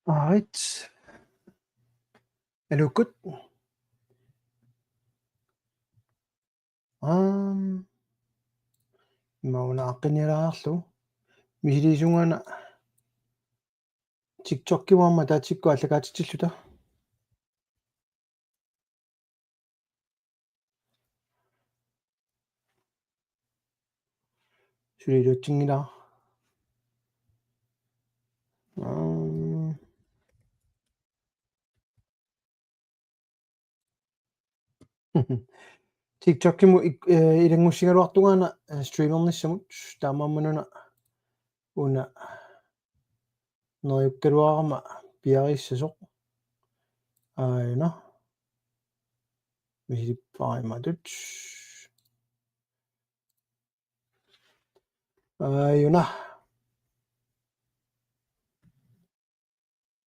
Alright. Alukut. Um, Maunaqinilaarlu misilisungana TikTok-kiuarma taatsikku allakaatitilluta suliluutsingila TikTok-kimu ilangussigaluartungaana streamernissamut taamaammanuna una neriukkaluarama piarissasoq aayuna misilippaarimatut aayuna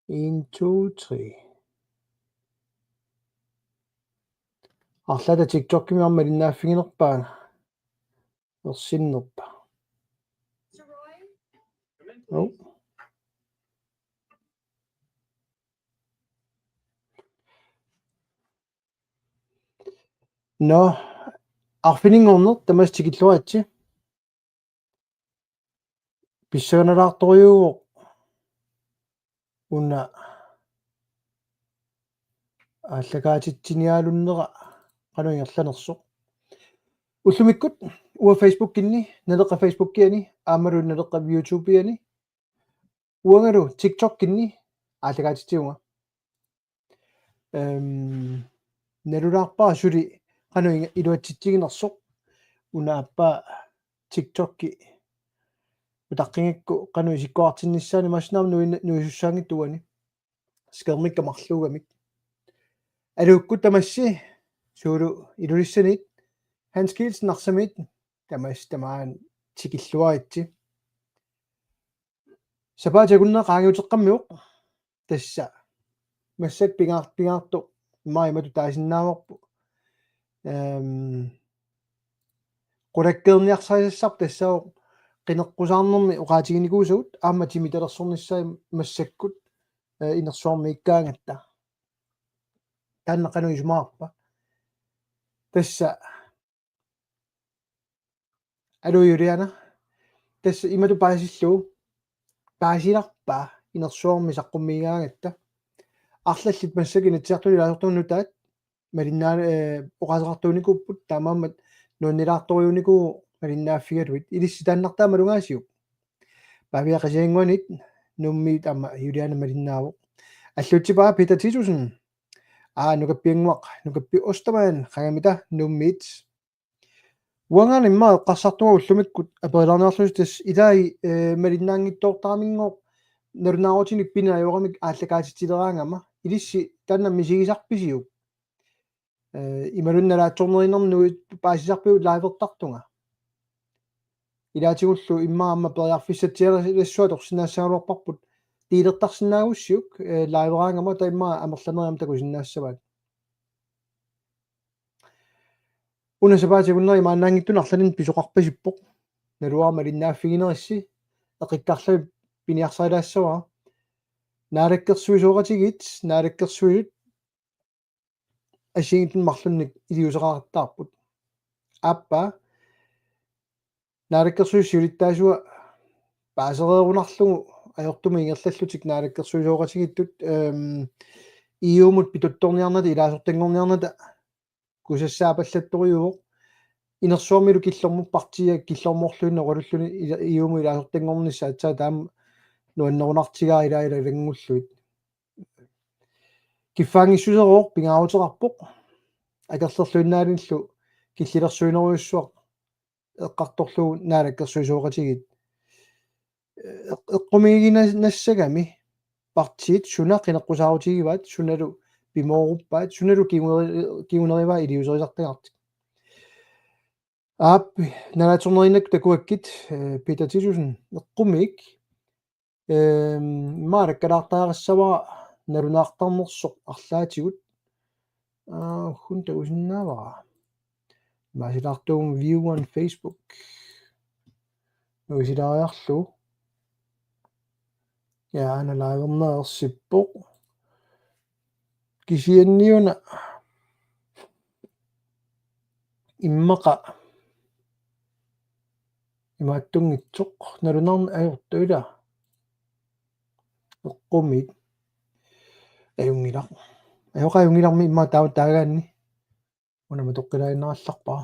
1 2 3 арлата TikTok-кимиарма линнааффигинерпаана ерсиннерпа ау но арфинингорнер тамас тикиллуатси писсаганалаарторюуоқ уна аллагаатитсиниалуннера qanуингерланерсоқ уллумиккут уа Facebook-кинни налеққа Facebook-киани аамалу налеққа YouTube-иани уангалу TikTok-кинни аллагаатитсиунга налулаарпаа сули qanуинга илуатситсигинерсоқ унааппаа TikTok-ки утаққингакку qanui сиккуартиннissaани маснаар нуисуссаангиттуани скермикка марлуугамик алуукку тамасси суулу илулиссанит Hans Kielsen нарсамит тамаан тикиллуаритси сапаатагуннаа qaangiuteqqammiuq тасса массак пингаарту маимату таасиннааморпу qulakkeerniarsaassar тассаа qinеққусаарнерми уqaатигиникуусагут аама тимиталерсорниссаа массаккут инерсуармииккаангатта тааннақану исумаарпа тасса алуйуриана тасса имату паасиллуу паасиларпа инерсуарми саққуммигаангатта арлаллит массакина тиартуни лаасортуннутаат малиннаа оqaасеқартууникуппут таамаамат нууннилаарторюунику малиннааффигалуит илисси тааннартаа малунгаасиуп павиақасиангуанит нуммиит ама юлиана малиннаавоқ аллутсипаа Peter Titusen нукаппиангуақ остамаан қагамита нуммиит уангана имма эққарсартуга уллумиккут апоилаарнеарлус тас илаи малиннаангиттоортарамингоо нерунаарутиник пинаайорамик ааллакаатитсилераангама илисси таанна мисигисарписиуп ималунналаатсорнеринернуи паасисарпиу лаивертартунга илаатигуллу иммаама периарфиссатсиалассуа торсинаассагалуарпарпут тиилертарсинаагуссиук лайвераангама таимма амерланериам такусиннаассаваат уна сапаатигуннери мааннаангиттуна арланин писоқарпасиппоқ налуарма линнааффигинерисси эқиккарлами пиниарсаилаассаваа наалаккерсуисооратигит наалаккерсуилут асигитэн марлунник илиусеқартаарпут ааппа наалаккерсуиссиулиттаасуа паасереерунарлугу ajortumi ingерллутик наалаккерсуисооратигиттут иумут питутторниарната илаасортангорниарната кусассаапаллатториуоқ инерсуармилу киллорму партия киллорморлуинне ролуллуни иуму илаасортангорнisса атсаа таам нуаннерунартигаа илаила илангуллуит киффаангиссусерооқ пингаарутеқарпоқ акерлерлуиннаалинлу киллилерсуинеруйуссуақ эққарторлугу наалаккерсуисооратигит эққумигинассагами партиит суна қинеққусаарутигиваат суналу пимооруппаат суналу кигунериваа илиусерисартагартик ааппи налаатсорнеринак такуаккит Peter Titusen эққумик маалаккалаартаарассаваа налунаартарнерсоқ арлаатигут хун тагусиннаавара масилаартуун view on Facebook нуисилаариарлу яаналаагернеерсиппоq кисианниуна иммаqa имааттунгитсоq налунарни ajortuila эққумит аюнгилақ ajоқаюнгиларми имма таагаанни унама тоққилаиннералларпаа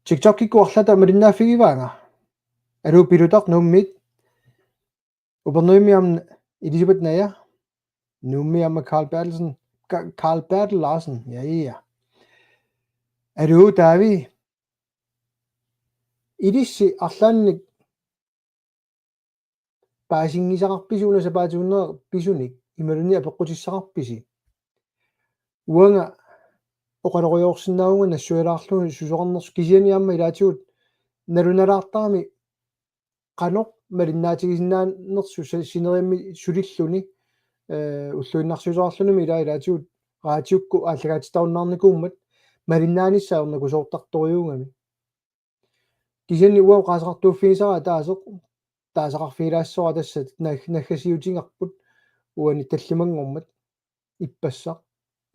TikTok-кикку арлата малиннааффигиваanga алу пилутақ нууммит упернуимиам Elisabeth Naja нууммиама Carl Bertel Larsen ja алу таави илисси арлаанник паасингисақарписуна сапаатигуннеэ писуник ималуни апеққутиссақарписи уанга оқалориорсинаагунга нассуилаарлуни сусоқарнерс кисианиамма илаатигут налуналаартарами qanoq малиннаатигисиннааннерсу синериамми сулиллуни уллуиннарсусоарлуними илаатигут раатиукку ааллагаатитаруннаарникууммат малиннааниссаарнагу соортарториунгами кисиани уау qaasaqartuuffiисара таасақарфигилаассора тассат наггасиутингарпут уани таллимангормат иппассақ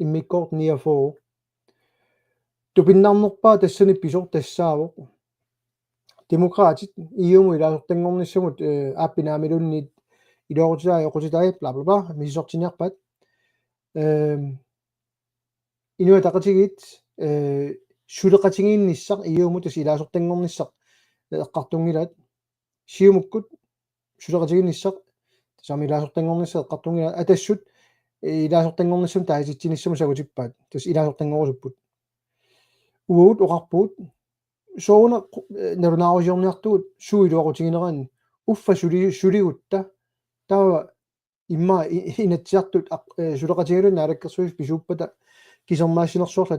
иммиккоорт ниафоо тупиннарнерпаа тассани писор тассаавоқ демократит иуму илаасортангорниссагут ааппинаамилунниит илоорутилаа йоқутилаа бла бла бла мисисортиниарпат инуа тақатигит сулеқатигиинниссақ иуму тас илаасортангорниссақ эққартунгилаат сиумуккут сулеқатигиинниссақ тасами илаасортангорниссақ эққартунгилаат атассут илаасортангорниссун тааситсиниссаму сагутиппаат тас илаасортангорусуппут уут оқарпуут соона налунаарусиорниартугут суилуақутигинераани уффа сулигутта тава имма инатсиартут сулеқатигилун наалаккерсуис писууппата кисермаассинерсуорла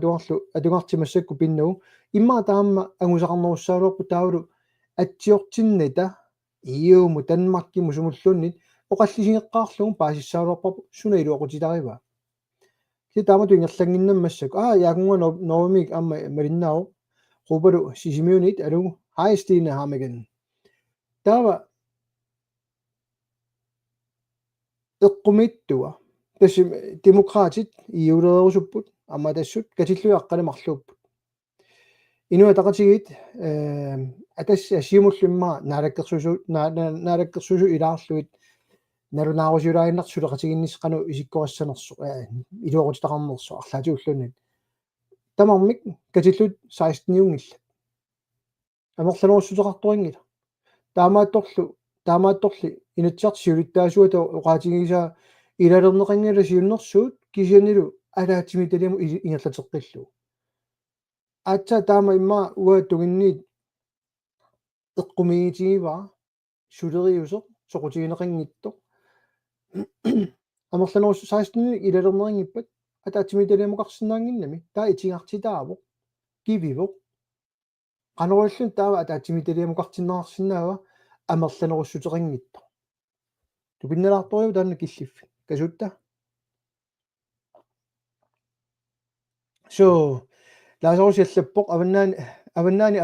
атугартимассакку пиннагу имма таама ангусақарнеруссаалуарпу таавалу атсиортиннита иуму танмаркиму сумуллууннит оқаллисингеққарлугу паасиссаалуарпарпу суна илуақутиларива ки таама туингерлангиннаммассак яакунгуа нормик амма малиннаау Rubaru sisimiunit alu hej Stine Hammigen tava eqqumittua tassi demokraatit iulerusupput amma tassut katilluaqqalimarluupput inua taqatigit atassi asiimullimma naalakkersusu ilaarluit nalunaarusiulaainnart suleqatiginnisqanu isikkorassaanersu iluoqutitaqarnersu arlaatiullunit тамармик катиллут 16-ниунгилла амерланеруссутеқарторингила таамаатторли инатсиартсиулиттаасуата оqaатигиса илалернеқангила сиуннэрсуут кисианилу алаатимиталиаму ингерлатеққиллу аатса таама имма уа тугинниит эққумигитигива сулериусеқ соқутигинеқангитто амерланерусу 16-ни илалернерингиппат атаатимиталиамуқарсинаангиннами таа итингартитаавоқ кививоқ qanориллун таава атаатимиталиамуқартиннаарсинаава амерланеруссутеқангитто тупинналаарториу таанна киллиффи касутта лаасорусиаллаппоқ аваннаани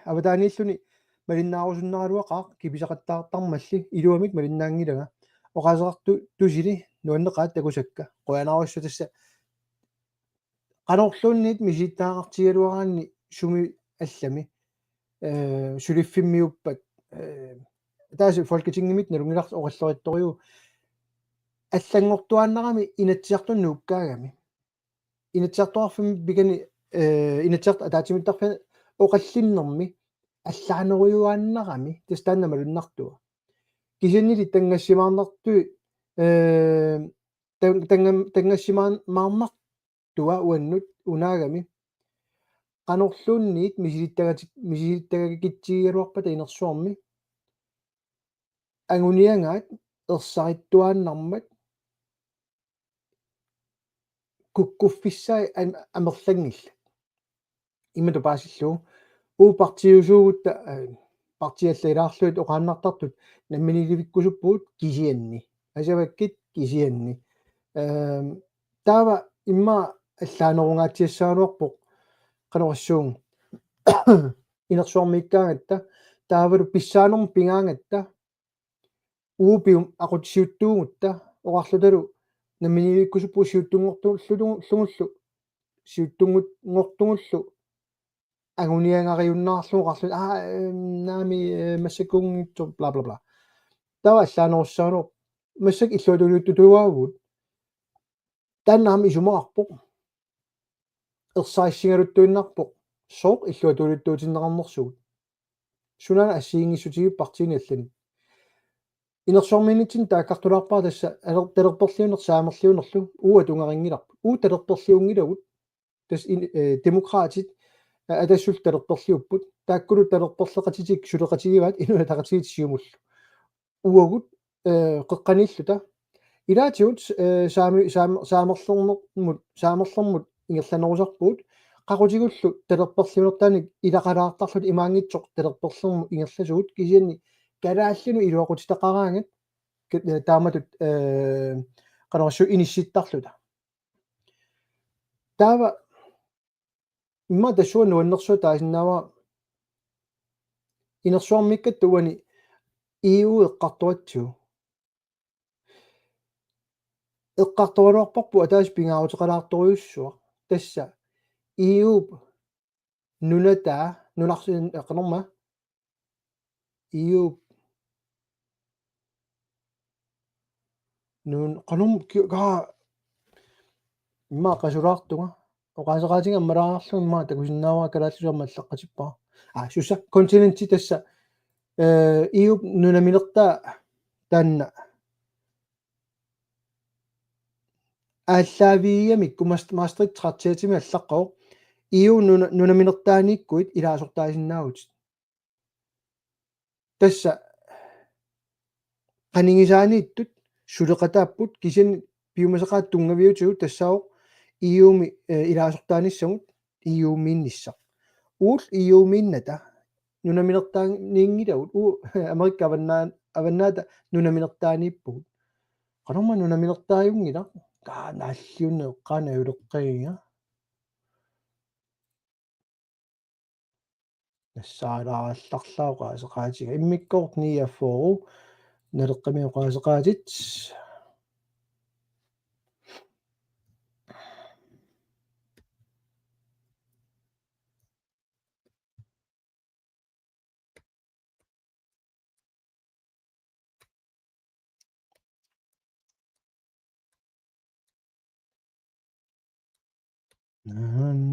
аватаанииллуни малиннаарусуннаралуақаа киписақаттаартармалли илуамик малиннаангилага оқаасеқарту тусили нуаннеқаат такусакка қуянааруссутасса qanorluunniit misiittaaqartigaluaraanni sumi allami suliffimmиуппат таasi folketingimit nalungilars oqalloriittoriu аллангортуааннарами инатсиартунну уккаагами инатсиарторфим бигани инатсиарт атаатимиттарфи оqallиннэрми аллаанеруйуааннарами тастааннамалуннартуа кисианнили тангассимаарнартуи тангассимаарнар уаннут унаагами qanorluunniit мисилиттагакитсигигалуарпата инерсуарми агуниангаат ерсаритуааннармат куккуффиссаа амерлангилла имату паасиллу партиусуугутта партиалла илаарлуит оқааннартартут намминигивиккусуппуут кисианни асаваккит кисианни таава имма аллаанерунгаатиассаалуарпоқ qanorassuung инерсуармиккаагатта таавалу писсаанерм пингаангатта uupium aqutsiuttuungutta oqarlutalu naminilikkusuppu siuttunngortullullu siuttungut ngortungullu aguniangariunnаарlu qarlu naami massakungitsu bla bla bla tawa allaanerussaanuq масsak иллуатулиуттутуавагут тааннаами исумоарпоқ ерсааиссигалуттуиннарпоқ сооқ иллуатулиуттуутиннеқарнерсугут сунана ассиингиссутигиппартини аллани инерсуарминитсин тааккартулаарпаа тасса талерперлиунер саамерлиунерлу уа тунгарингиларпу талерперлиунгилагут тас демократит атассул талерперлиуппут тааккулу талерперлеқатитик сулеқатигиваат инуна тақатигитсиумуллу уагут qeqqanilluta ilaatigut saamерлэрмут ингерланерусарпуут qaqutikullu talerperliunertaanik ilaqalaartarlut imaangitsoq talerperlermu ingerlasugut kisianni kalaallunu iluaqutitaqaraangat taamatut qanerassu inissiittarluta taava imma tassuan nuannersua taasinnaava inersuarmikkat tuani EU eqqartuatsiu эққартуалуарпарпу атаас пингаарутеқалаарторюссуа тасса иуп нуната нунарсин эқнорма иуп нун қанум га имма қасулаартуга оқаасеқаатинга малааарлу имма такусиннаава калааллусуарма аллаққатиппаа сусса континенти тасса иуп нунамилерта таанна ааллаавиигамик кумастрит трартиатими аллаққоо иу нунаминертааниккуит илаасортаасиннаагут тасса qaningisaaниittut сулеқатааппут кисин пиумасеқаат тунгавиутигут тассаоқ иуми илаасортааниссагут иумиинниссақ уул иумиинната нунаминертааниингилагут америкка аваннаата нунаминертаанииппугут qanarma nunaminertaajungila naalliunne eqqaana uleqqagiga нассаалааралларлаоqaасеqaatiga иммиккоорт ниаффоору налеққамиоqaасеqaatit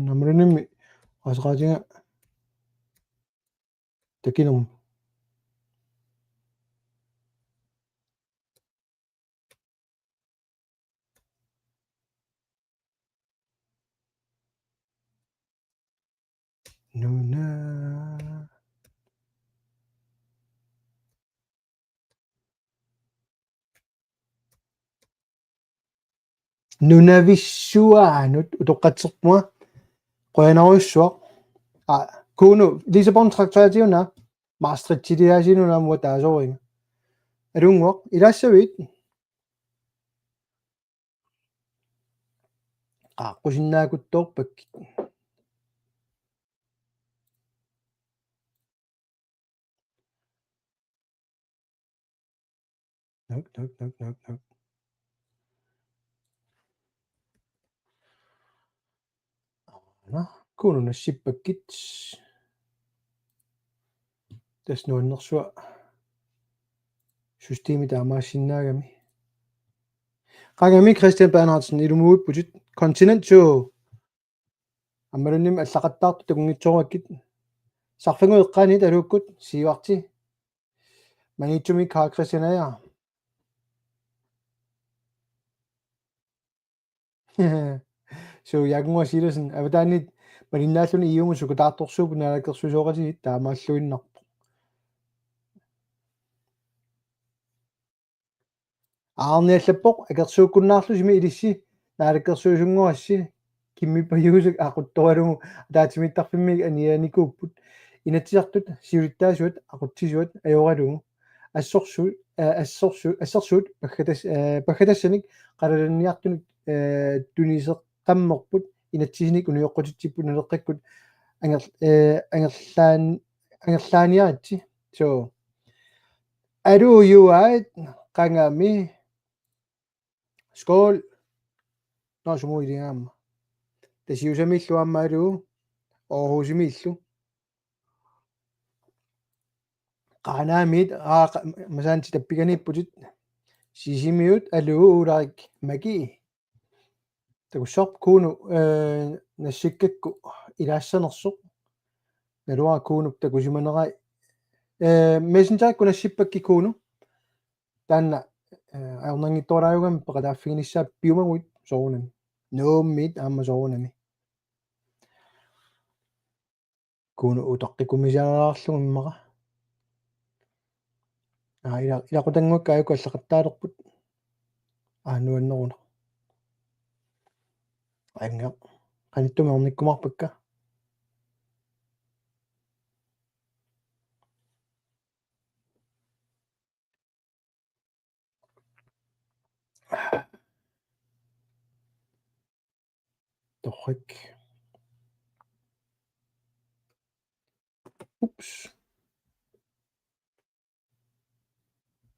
намруними qaaseqaatiga такинум нуна нунависсуаанут утоққатсерпуа qoyanaruissuaq kuunu Lissabon traktaatiuna Maastricht-tiliasinuna mua taasoringa alunguaq ilaassavit qaaqqusinnaakuttoorpakkit nok kuunu nassippakkit tasnuannersua systeemi taamaassinnаагami qagami Christian Bernhardsen ilumuutputit kontinent so аммалунним аллақаттаарту такунгитсоруаккит сарфангу эққаанит алууккут сиуарти манитсуми Christianaya so ягуа силусэн аватаанит малиннааллуни иунгу сукутаарторсуупу наалакерсусоорати таамааллуиннарпо аарниаллаппоқ акерсууккуннаарлу сими илисси наалакерсуусунгуасси киммипаюусук ақутторалугу таатимиттарфиммиг анианикууппут инатсиартут сиулиттаасуат ақутсисуат аёралугу ассорсуут паггатассаник қалаланниартуник тунисеққаммерпут инатсисиник униоққутитсиппут налеққиккут ангерлааниаратси so алуу юаат qaangaami skål naasumuiligaamma tasiusamillu ammaalu Aarhusimillu qaanaamiit masaanti tappiganiipputit sisimiut aluu uularik magi takussarp kuunu nassakkakku ilaassanersuq nalua kuunuk takusimanerai messengerakku nassipakki kuunu taanna aornangittoraayugam peqataaffiginissaap piumaguit soorunami nuummit aamma soorunami kuunu utaqqikumisiaraarlugu immaqa ilaqutangukka ayukku allaqattaalerput aannuanneruna anga qanittumi ornikkumarpakka torrik ups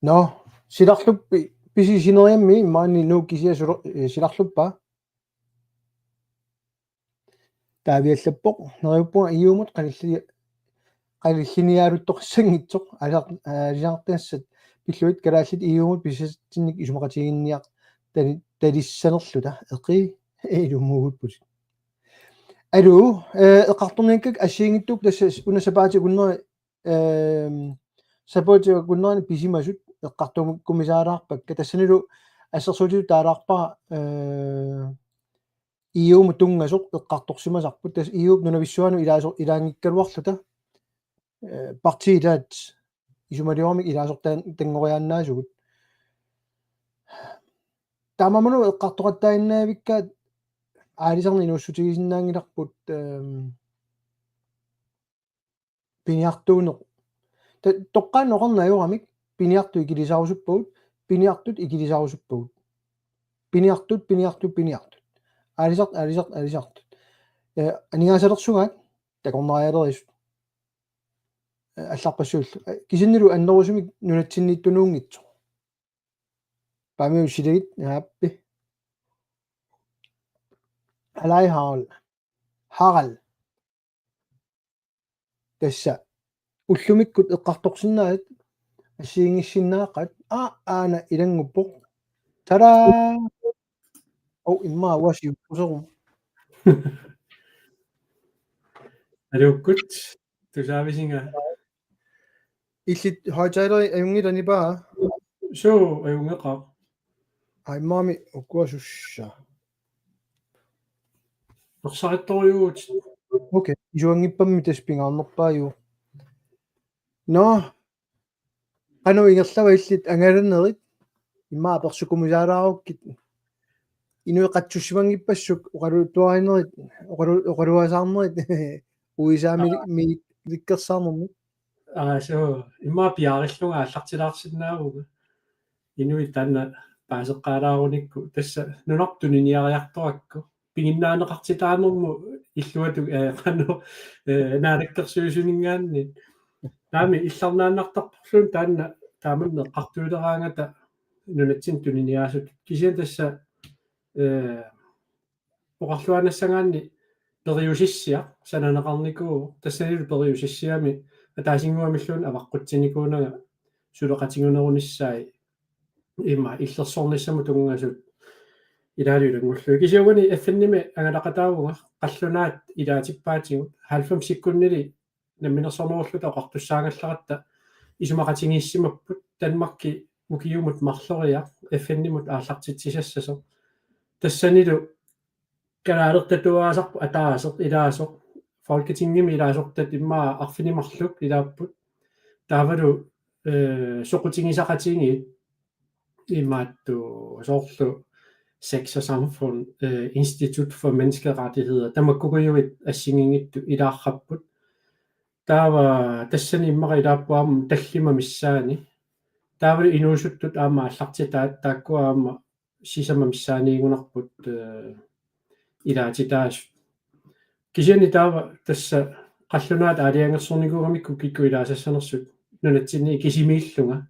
no silarluppi pisisineriammi immaanni nuukkisia silarluppa taaviallappoq neriuppunga iuumut qalilliniaaluttoqassangitsoq alisaartassat pilluit kalaallit iuumut pisatsinnik isumaqatiginniaq talissanerluta eqi ilumuugutput alu eqartorniikkak assiingittuk tassa unasapaati kunneri sapooti kunnerani pisimasut eqqartumukkumisaalаарpakka tassanilu ассерсуутилу таалаарпара иуму тунгасоқ эққарторсимасарпут тас иуп нунависсуану илаангиккалуарлута партиилаат исумалиормик илаасор тангориааннаасугут таамаману эққартоқаттаиннаавиккаат аалисарни нууссутигисиннаангиларпут пиниартуунеқ тоққаанноқарнааюрамик пиниарту икилисаарусуппагут пиниартут икилисаарусуппагут пиниартут алисарт анигаасалерсугаат такорнариалерисут алларпассууллу кисиннилу аннерусумик нунатсинниттунуунгитсо памиу силагит яаппи алай харал тасса уллумиккут эққарторсиннаат ассиингиссиннаақат аана илангуппоқ тара имма уаси усерум алуккут тусаависинга иллит хойтайлери аюнгиланипаа соо аюнгеқаа аймаами уккуасусса орсаритториуут окей ижуангиппамми таспингаарнерпааю но ану ингерлава иллит ангаланерит имма персукумисаалааруккит инуеқатсуссимангиппассук оқалуутуаринерит оқалуасаарнерит уисаами ми ликкерсаарнерми соо имма пиариллунга аллартилаарсиннаавуга инуи танна паасеққалааруникку тасса нунартуниниариарторакку пигиннаанеқартитаанерму иллуату кану наалаккерсуусунингаанни таами илларнааннартарперлун таанна тааманне қартуулераангата нунатсин туниниаасут кисиан тасса оқарлуанассагаанни периусиссиа сананеқарникуу тассанилу периусиссиами атаасингуамиллуун аваққутсиникуунага сулеқатингунеруниссаи има иллерсорниссаму тунгасут илаалиулангуллу кисиугани аффинними ангалақатаавунга қаллунаат илаатиппаатигут 90 секундили намминерсорнеруллута оқартуссаангалларатта исумақатингиссимаппут танмарки мукиумут марлориа аффиннимут ааллартитсисассасо тассанилу канаалертатуаасарпу атаасеқ илаасоқ фолкетингими илаасортат иммаа арфинимарлук илааппут таавалу соқутингисақатингиит имаатту соорлу sex og samfund institut for menneskerettigheder тамаккукуйуит ассигингитту илаарраппут таава тассани иммара илааппуам таллима миссаани таавалу инуусуттут аама аллартитаат тааккуаама сисама миссааниигунарпут илаатитаас кисиани таава тасса қаллунаат аалиангерсорникуугамикку кикку илаасассанерсут нунатсинни кисимииллунга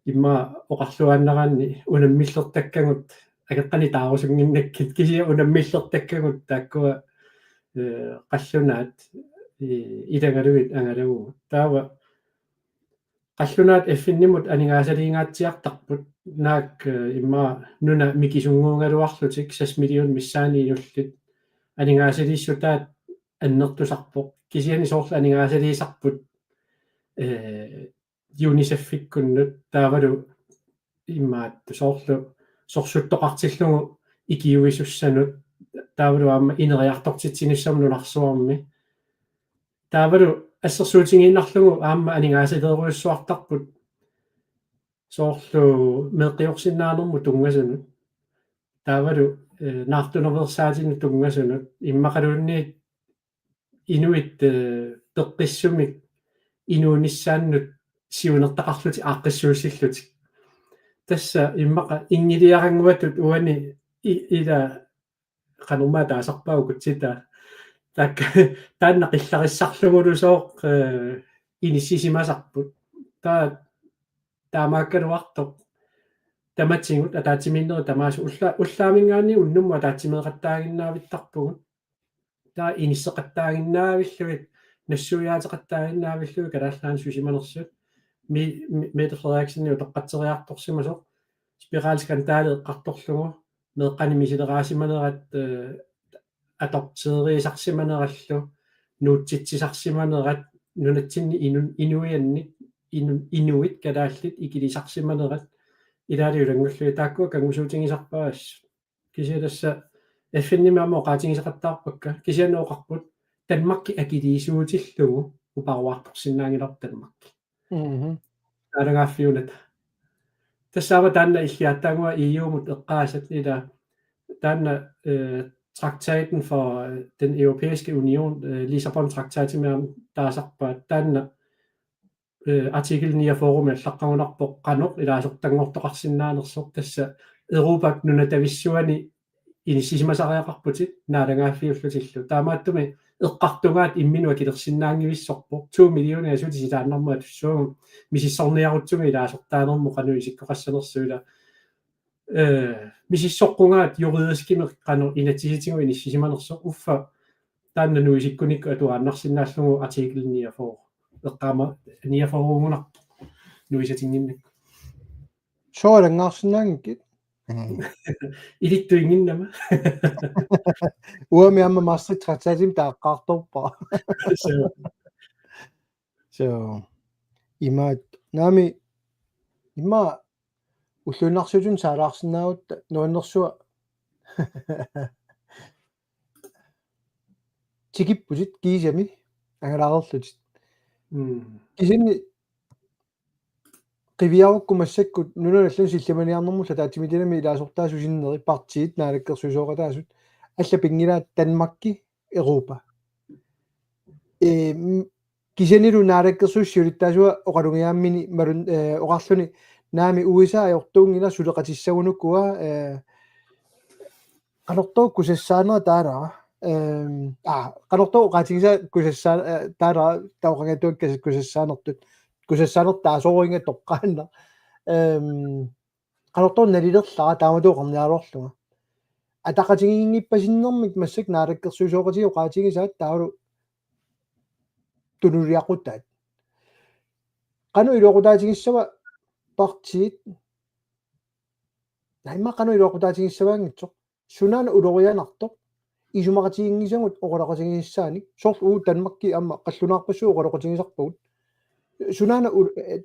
имма оқарлуааннераанни унаммиллертаккагут агеққани таарусунгиннаккит кисия унаммиллертаккагут тааккуа қаллунаат идангалуит ангалагу таава қаллунаат эффиннимут анигаасалиингаатсиартарпут наак имма нуна микисунгуунгалуарлутик 6 миллион миссааниинуллит анигаасалииссутаат аннертусарпоқ кисиани соорла анигаасалиисарпут юнисеффиккуннут таавалу иммаат соорлу сорсуттоқартиллугу икиуисуссанут таавалу аама инериартортитсиниссамнунарсуарми таавалу ассерсуутингииннарлугу аама анигаасалеруйуссуартарпут соорлу меэққиорсиннаанерму тунгасунут таавалу наартунерверсаатину тунгасунут иммақалуунниит инуит пеққиссумик инуунissaannut сиунертақарлути ааққиссууссиллутик тасса иммақа ингилиарангуатут уани ила qanummaa taasarpaugut sita taak taanna qillariссарлугулусооq inissisimasarput taa taamaakkaluartoq tamatsingut ataatiminneri tamaasu ullaamингаани уннумма атаатимеэқаттаагиннаавиттарпугут taa inisseqattaaginnaavillugit нассуяатеқаттаагиннаавиллуги калааллаан сусиманерсут Mette Frederiksen утоққатсериарторсимасоқ спирaalskandale эққарторлугу меэққани мисилераасиманерат атортериисарсиманераллу нуутситсисарсиманерат нунатсинни инуианник инуит калааллит икилисарсиманерат илаалиулангуллуи тааккуа кангусуутингисарпаас кисиаласса эффиннимамо qaatigisaqattaarpakka kisianooqarput Danmarki akiliisuutillугу упаруарторсинаангилар Danmarki алангааффиунат тассаава таанна иллиаттаагуа EU-мут эққаасат ила таанна traktaten for den europæiske union Lissabon-traktatимиам таасарпаат таанна artikel 9 форум аллаққагунарпоқ қанеқ илаасортангортоқарсинаанерсоқ тасса Европак нунатависсуани иниссисимасариақарпутит наалагааффиуллутиллу таамааттуми эққартунгаат имминуа килерсинаангивиссорпо 2 миллиони асутиситааннэрмуа туссуугу мисиссорниарутсуми илаасортаанерму қануи сиккоқассанерсуила мисиссоққунгаат юридискими қану инатсиситингу иниссисиманерсо уффа таанна нуисиккуник атуааннарсинааллугу artikel 9 фор эққаама 9 форугунар нуисатингиннак соорангаарсинаангикит илиттуингиннама уамиамма Maastricht traktatим тааққарторпа so имаат наами имма уллунарсутун саалаарсинаавут нуаннерсуа тикиппусит кисами ангалаарлутит кисинни qivиаруккумассаккут нуналлун силламаниарнэрмулла таатимитинами илаасортаасусиннери партиит наалаккерсусоокатаасут алла пингилаат Danmarki Europa кисанилу наалаккерсуссиулиттаасуа оқалугиааммини малун оқарлуни наами USA аёртуунгила сулеқатиссагунуккуа qanортоо кусассаанера таалаа qanортоо qaatigiса кусассаа таалаа тауқангатуаккас кусассаанертут кусассаанертаасооринга тоққаанна qanортоо налилерлаа тааматуоқарниалуарлуга атақатигингиппасиннэрмик массак наалаккерсуусооқатио qaатигисаат таалу тунулиақутаат qanu илуоқутаатигиссава партиит наймаа qanu илуоқутаатигиссаваангитсоқ сунаана улорианартоқ исумақатигингисагут оқолақатигиссааник соорлу Danmarki амма қаллунаарпассуу оқолақатигисарпагут сунаана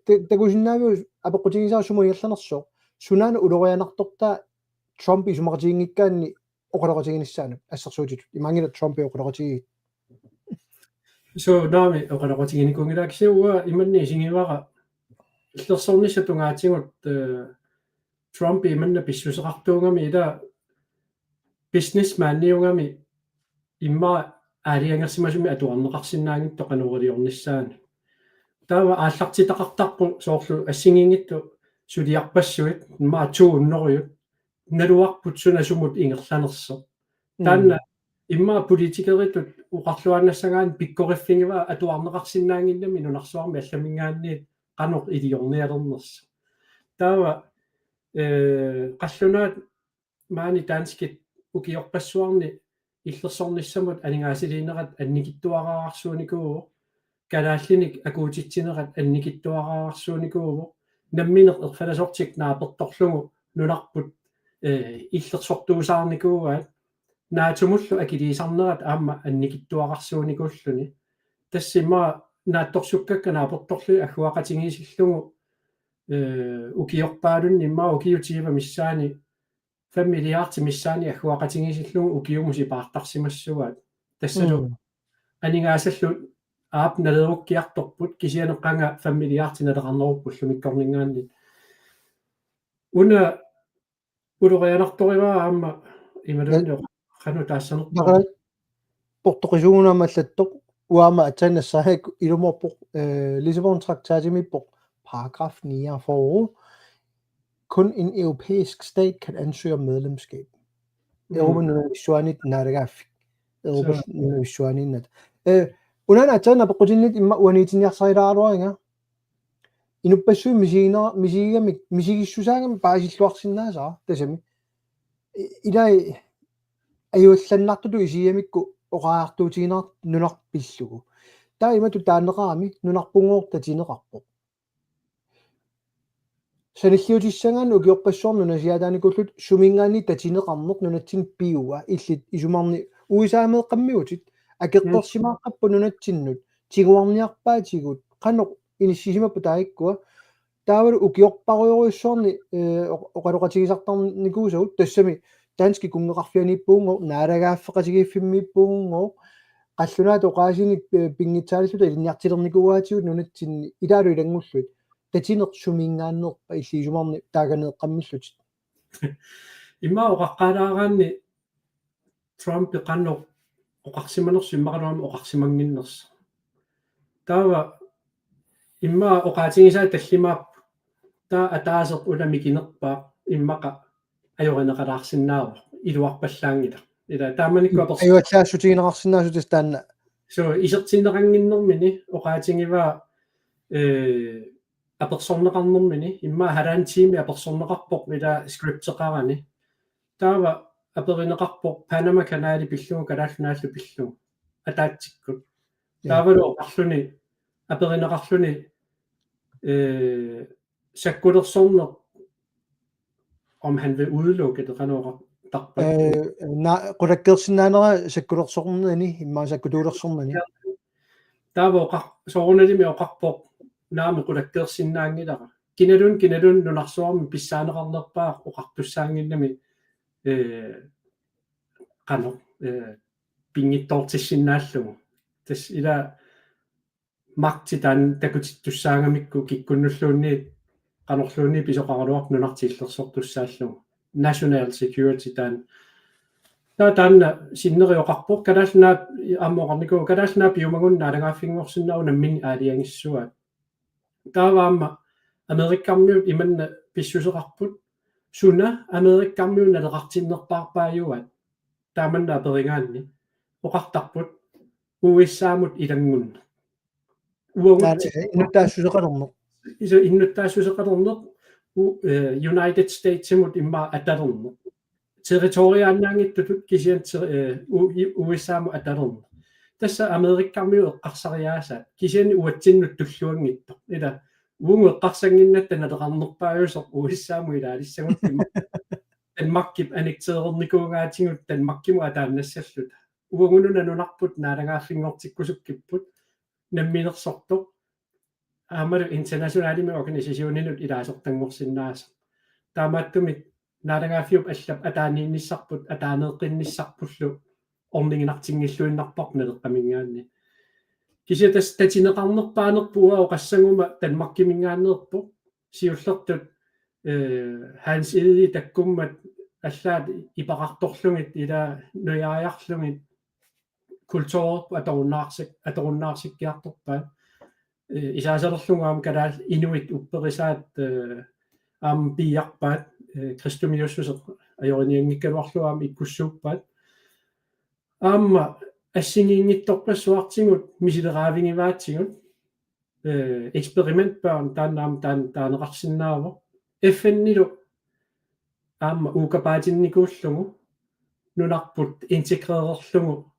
тагусиннаавиу апеққутигисаа сумуиерланерсоо сунаана улорианарторта Trump исумақатигингиккаанни оқолақатигиниссаанут ассерсуутитут имангила Trump оқолақатиги so naami оқолақатигиникунгилааксиуа иманни сингивара иллерсорниссатунгаатигут Trump иманна писсусеқартуунгами ила businessman-ниунгами имма аалиангерсимасуми атуарнеқарсинаангитто қануурилиорнissaани таава ааллартитақартарпу соорлу ассигингитту сулиарпассуит имма тууннериут налуарпут сунасумут ингерланерсо таанна имма политикеритут уқарлуаннассагаан пиккориффингива атуарнеқарсинаангиннами нунарсуарми алламингаанни қанеқ илиорниалернерсо таава qallunaat maani taanskit ukiorpassuarni иллерсорниссамут анингаасилиинерат анникиттуараарсууникуу калааллиник акуутитсинерат анникиттуараарсууникуу намминеқ ерфаласортик нааперторлугу нунарпут иллерсортуусаарникууаат наатумуллу акилисарнерат аама анникиттуақарсууникууллуни тассима наатторсуккакка наапорторлуи аггуақатингисиллугу укиорпаалунни имма укиутиива миссаани фамилиарти миссаани аггуақатингисиллугу укиумуси paartarsimassugaat тассалу анингаасаллу аап налеруккиарторпут кисианеққанга фамилиарти налеқарнеруппуллу миккорнингаанни уна улорианарториваа аама ималуннио қану таассанерпаа портуқисуунамаллаттоқ уама атсаанассаак илуморпоқ Lissabon-traktatимиппоқ paragraf 9 for kun en europæisk stat kan ansøge om medlemskab. Euroopan unionin naragaafik. Euroopan unionin unana atsaana pequtinit imma uaniitiniarsarilaaruaringa inuppassuи misigissusaangami paasilluarsinnaasara tasami ilai ajuallannartulu isiamikku oqaartuutiginar nunarpillugu taa imatu taanneqarami nunarpungoor tatineqarpoq саниллиутиссангаан укиорпассуарну насиатааникуллут сумингаани татинеқарнеқ нунатсин пиуа иллит исумарни уисаамеэққаммиутит акеққерсимааққаппу нунатсиннут тигуарниарпаатигут қано иниссисимаппу таиккуа таавалу укиорпаруйоруйуссуарни оқалоқатигисартарникуусагут тассами таански кунгеқарфианиппуунго наалагааффеқатигииффиммиппуунго қаллунаат оқаасиник пингитсааллута илинниартилерникуаатигут нунатсинни илаалу илангуллут татинеқ сумингааннерпа иллисумарни тааганеэққаммиллутит имма оқаққалаагаанни Trump иқанно оқарсиманерсу иммақалуама оқарсимангиннерс таава имма оқаатингисаа таллимаап таа атаасеқ уламикинерпаа иммақа ajorинеқалаарсинаава илуарпаллаангила ила тааманикку аперс аюаллаассутигинеқарсинаасутис таанна so исертиннеқангиннэрмини оқаатингиваа аперсорнеқарнэрмини имма халаантиими аперсорнеқарпоқ ила скриптеқарани таава аперинеқарпоқ Panama канаали пиллугу калааллунааллу пиллугу атаатсиккут таавалу оқарлуни аперинеқарлуни саккулерсорнеқ om han vil udelukke det renover qulakkeersinnaanera sakkulersornani imma sakkutuulersornani taavoqa soorunali mi oqarpoq naami qulakkeersinnaangilara kinalun nunarsuarmi pissaaneqarnerpaa oqartussaanginnami qano pingittortissinnaallungu tas ila maktitan takutittussaangamikku kikkunnulluunni qanorluunni pisoqaraluaq nunartiillersortussaallungu national security tan taanna sinnerioqarpoq kalaalnaap ammoqarniku kalaalnaap iumagun naalangaaffingorsinnaru nammin aaliangissuat taavaamma amerikkarmiut imanna pissuseqarput suna amerikkarmiut naleqartinnerpaarpaayuat taamanna aperingaanni oqartarput uissaamut ilangunna uangut inuttaassuseqalerneq iso innuttaassuseqalerneq United States imut imma atalerneq territoriaannaangittutut kisian uissaamu atalerneq tassa amerikkarmiu eqqarsariaasaat kisiani uatsinnut tulluangitto ila uungu eqqarsanginnatta naleqarnerpaajuusoq uissaamu ilaalissagut imma Danmarkip annekteerernikuungaatingut Danmarkimu ataannassalluta uangununa nunarput naalangaaffingortikkusukkipпут намминерсорто аамалу интернационалими органисационинут илаасертангорсиннааса таамааттумик наалагааффиуп аллап атааниинниссарпут атаанеэққинниссарпуллу орнингинартингиллуиннарпарп налеққамингаанни кисиатас татинеқарнерпаанерпуа оқассангума Danmarкимингааннеерпо сиуллертут Hans Edie таккуммат аллаат ипақарторлугит ила нуяариарлугит kultur atorunnaarsikkiartorpaat isaaserlerlugaam kalaal inuit upperisaat aam piiarpaat kristumiussuseq ajoriniangikkaluarlugaam ikkussuuppaat aamma assingiingittorpassuartingut misileraavingivaatingut eksperimentbørn taannaam taaneqarsinnaavo эффеннилу аама уукапаатинникууллугу нунарпут интегреерерлугу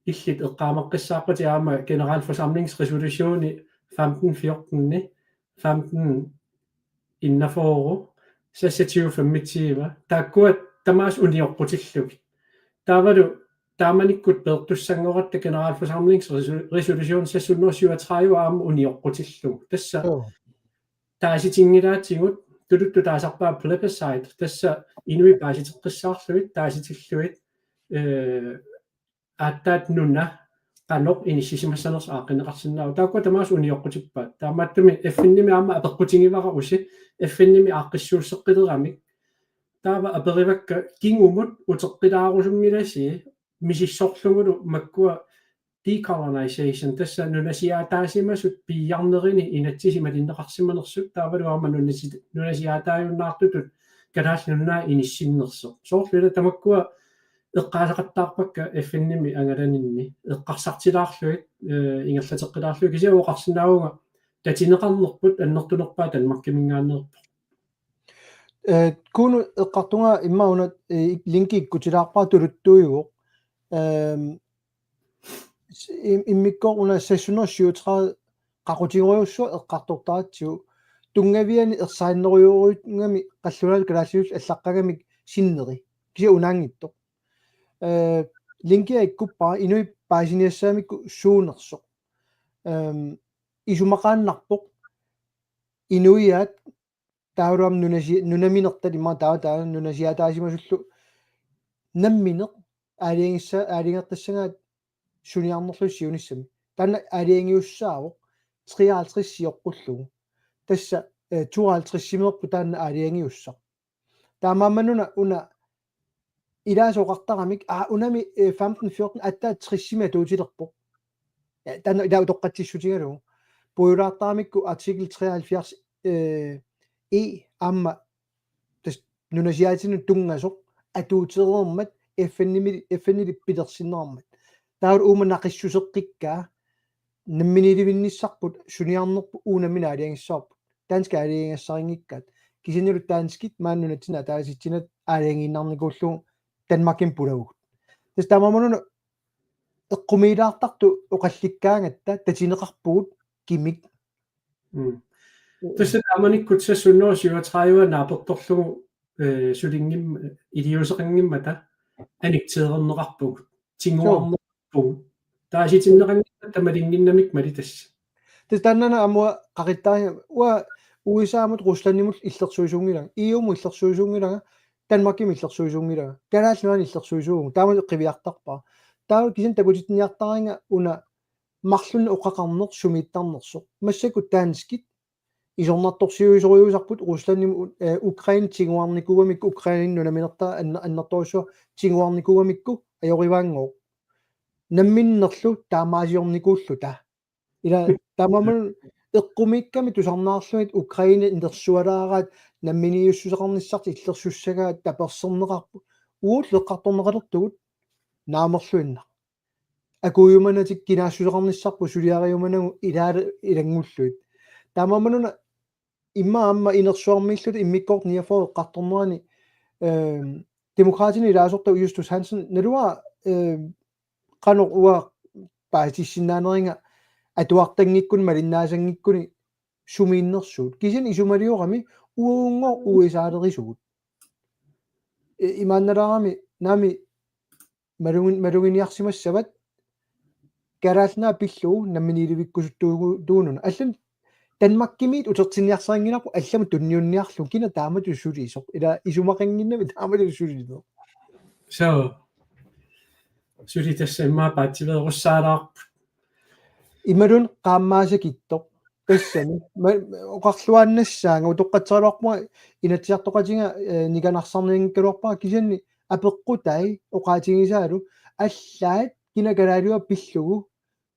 иллит эққаамаққиссааққути аама generalforsamlingsresolutionи 1514-ни 15 иннафоору сассатиуфаммитсиива тааккуат тамаас униорпутиллуги таавалу тааманиккут пеэртуссангоратта generalforsamlingsresolution 637 аама униорпутиллугу тасса тааситингилаатигут тулутту таасарпаа plebiscite тасса инуи пааситеққиссаарлугит тааситиллуит ааттаат нуна qanoq inissisimassaners aaqqineqarsinnaaru taakku tamaas uniorqutippaat taamaattumi effinnimi aama apeqqutigivaqa usi effinnimi aaqqissuusseqqiteramik taava aperivakka kingumut uteqqilaarusummilasi misissorlugulu makkua decolonization tassa nunasiaataasimasut piiarnerini inatsisimalinneqarsimanersut taavalu aama nunasiaataajunnaartutut kalaallununaa inissinnerso soorlula tamakkua эққаасақаттаарпакка эффинними ангаланинни эққарсартилаарлуит ингерлатеққилаарлуи кисиуоқарсинаагунга татинеқарнерпут аннертунерпаа танмаккимингааннерпо куну эққартунга иммауна линки иккутилаарпаа тулуттуйуо иммиккоруна сессунерсиутра қақутигориуссуа эққартортаатсиу тунгавиани ерсаиннериуорунгами қаллунал калаасиус аллаққагамик синнери кися унаангитто линкиа иккуппаа инуи паасиниассаамикку суунерсо исумақааннарпоқ инуиаат таурам нунаминертали ма таа нунасиатаасимасуллу намминеқ аалиангерtassангаат суниарнерлу сиуниссами таана аалиангиуссаавоқ 53 сиоққуллугу тасса 52 симерпу таана аалиангиусса таамааммануна уна илаасоқартарамик унами 1514 аттаат триссима туутилерпоқ таана илаа тоққатсиссутигалугу пуйулаартарамикку артикл 73 амма тас нунасиаатину тунгасоқ атуутерермат эффеннили питерсиннераммат таавал ууманақиссусеққиккаа намминиливинниссарпут суниарнерпу уунамина алиангиссаарпут таанска алиангассарингиккаат кисинилу таанскит мааннунатсина тааситсинат алиангиннарникууллугу Danmarkin pulavut. Tästä taamamanu eqqumiilaartartu oqallikkaangatta tatineqarpugut kimik. Tästä taamanikkut sassunnersiuatraiua naapertorlugu sulingim iliuseqangimmata anikteererneqarpugut tinguarnerpugut taasitinneqangitta tamalinginnamik malitassa. Tästä tannana amua qaqittaanga ua uisaamut Ruslandimul illersuisuungilang iumu illersuisuungilang Danmarkin illersuisuungilaga kalaalluani illersuisuugu taama qiviartarpaa taama kisin takutitniartaringa una marlunna oqaqarner sumiittarnerso massakku taanskit isornartorsiuisoriusarput Ruslannim Ukraine tinguarnikugamik Ukrainin nunaminerta annertorussua tinguarnikugamikku ajorivaangoo namminnerlu taamaasiornikuullu ta ila taamamun eqqumiikkami tusarnaarluit Ukraine indersualaaraat намминиуссусеқарниссарти иллерсуссагаат таперсернеқарпу ууллеққарторнеқалертугут наамерлуинна акуйуманатик кинаассусеқарниссарпу сулиариуманагу илаала илангуллуит таамамануна имма амма инерсуармииллут иммиккорт ниафоо эққарторнерани демократини илаасорта Justus Hansen налуа қано уа паатиссиннаанеринга атуартангиккун малиннаасангиккуни сумииннерсуут кисин исумалиорами уунго уисаалерисугут имаанналаарами наами малугиниарсимассават караалнаа пиллуу намминилевиккусуттуугу туунуна аллан танмаккимиит утертинниарсарингинарпу алламу тунниунниарлу кина таамату сулисоқ ила исумақангиннами таамату сулисоо so сулитасса иммаа паатсивееруссаалаарпу ималун qaammaasakittoq тассани оқарлуааннассаанга утоққатсералуарпуга инатсиартоқатинга никанарсарнингкалуарпаа кисанни апеққутай оқаатигисаалу аллаат кинакалаалуа пиллугу